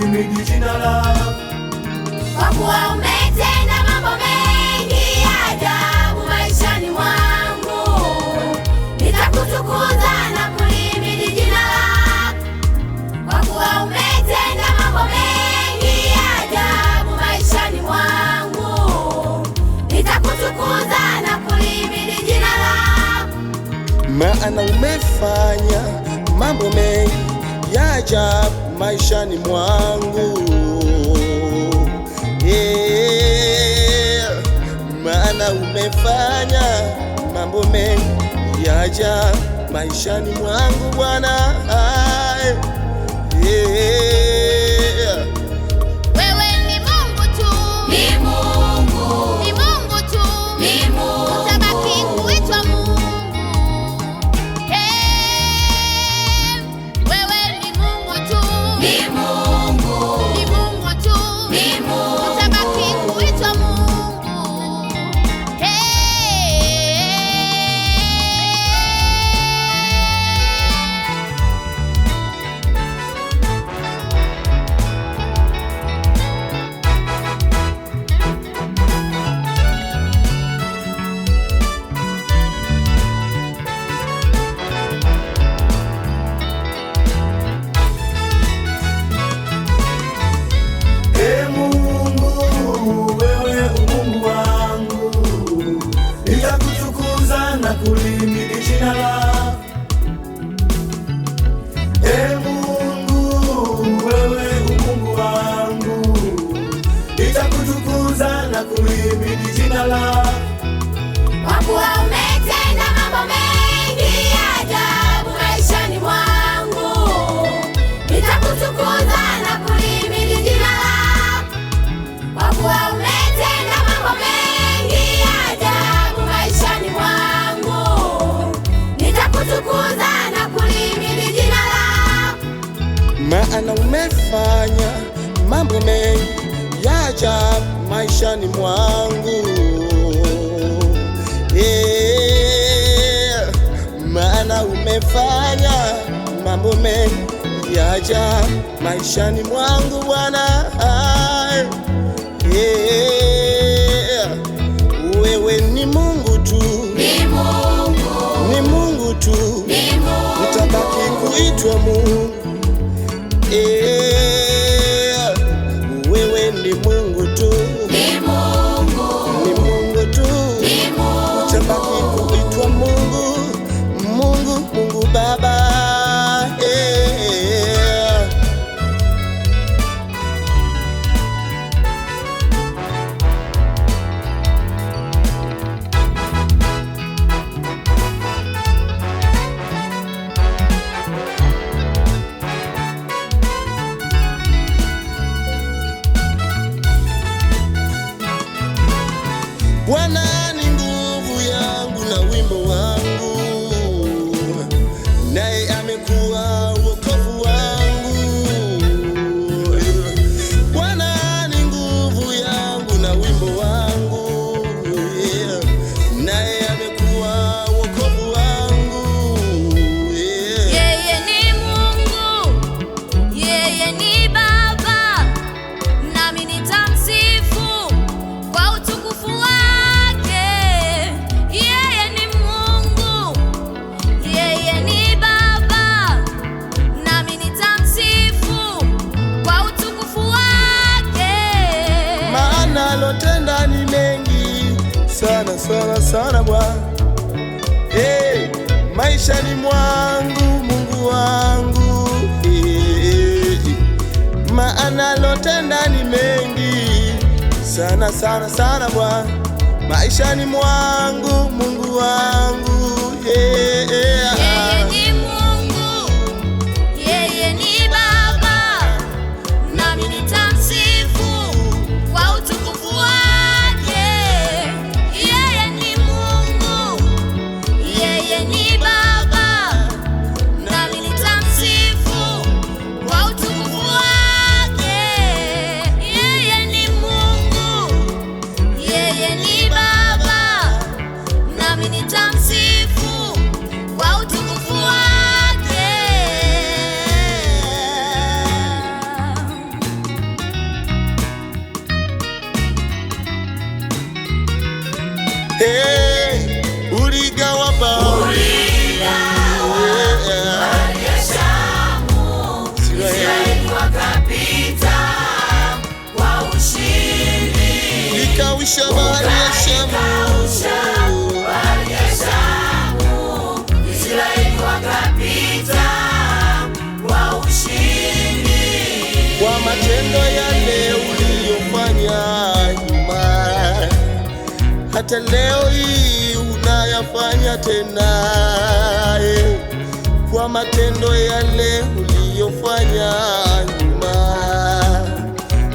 kulihimidi jina lako, kwa kuwa umetenda mambo mengi ya ajabu maishani mwangu. Nitakutukuza na kulihimidi jina lako, kwa kuwa umetenda mambo mengi ya ajabu maishani mwangu. Nitakutukuza na kulihimidi jina lako, maana umefanya mambo mengi ya ajabu maishani mwangu. Maana umefanya mambo mengi ya ajabu maishani mwangu Bwana. wewe ni Mungu tu, ni Mungu, ni Mungu tu, ni Mungu, utabaki kuitwa Mungu. Wewe ni Mungu tu, ni Mungu, ni Mungu tu, ni Mungu, utabaki kuitwa Mungu. Ee Mungu, wewe umungu wangu, nitakutukuza na kulihimidi jina lako. Ee Mungu, wewe umungu wangu, nitakutukuza na kulihimidi jina lako, Kwa kuwa umetenda mambo mengi ya ajabu maishani mwangu. Nitakutukuza na kulihimidi jina lako, kwa kuwa umetenda mambo mengi ya ajabu maishani mwangu. Nitakutukuza na kulihimidi jina lako, Maana umefanya mambo mengi ya ajabu maishani mwangu. Maana umefanya mambo mengi ya ajabu maishani mwangu Bwana. Wewe ni Mungu tu, ni Mungu, ni Mungu tu, ni Mungu, utabaki kuitwa Mungu. Wewe ni Mungu tu, ni Mungu, ni Mungu tu, ni Mungu, utabaki kuitwa Mungu, Mungu, Mungu Baba. Bwana ni nguvu yangu na wimbo wangu, naye amekuwa wokovu wangu. Bwana ni nguvu yangu na wimbo wangu, naye amekuwa wokovu wangu. yeye ni Mungu, yeye ni Baba, nami nitamsifu kwa utukufu wake. Yeye ni Mungu, yeye ni Baba, nami nitamsifu kwa utukufu wake. Maana alotenda ni mengi sana sana sana Bwana. Maishani mwangu Mungu wangu, maana alotenda ni mengi sana sana sana Bwana. Maishani mwangu Mungu wangu, Yeye ni Mungu, yeye ni Baba, nami nitamsifu kwa utukufu wake. Yeye ni Mungu, yeye ni Baba, nami nitamsifu kwa utukufu wake. Yeye ni Mungu, yeye ni Baba, nami nitamsifu Hey, uligawa bahari ya Shamu, Israeli wakapita kwa ushindi. ulikausha bahari ya Shamu, bahari ya Shamu, Israeli wakapita kwa ushindi. kwa matendo yale uliyofanya nyuma, hata leo hii unayafanya tena. Kwa matendo yale uliyofanya nyuma,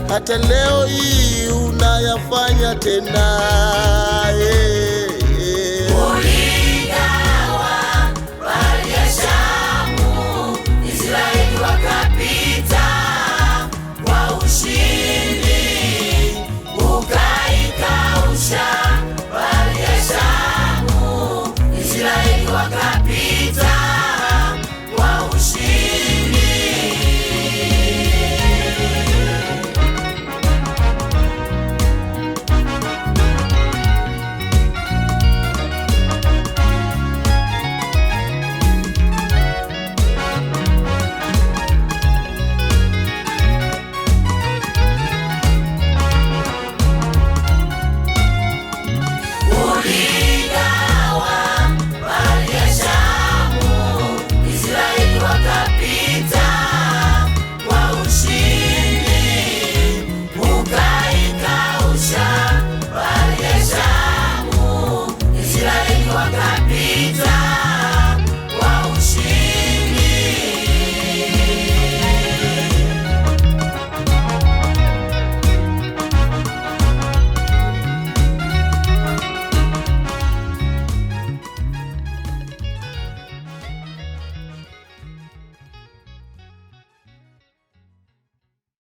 hata leo hii unayafanya tena.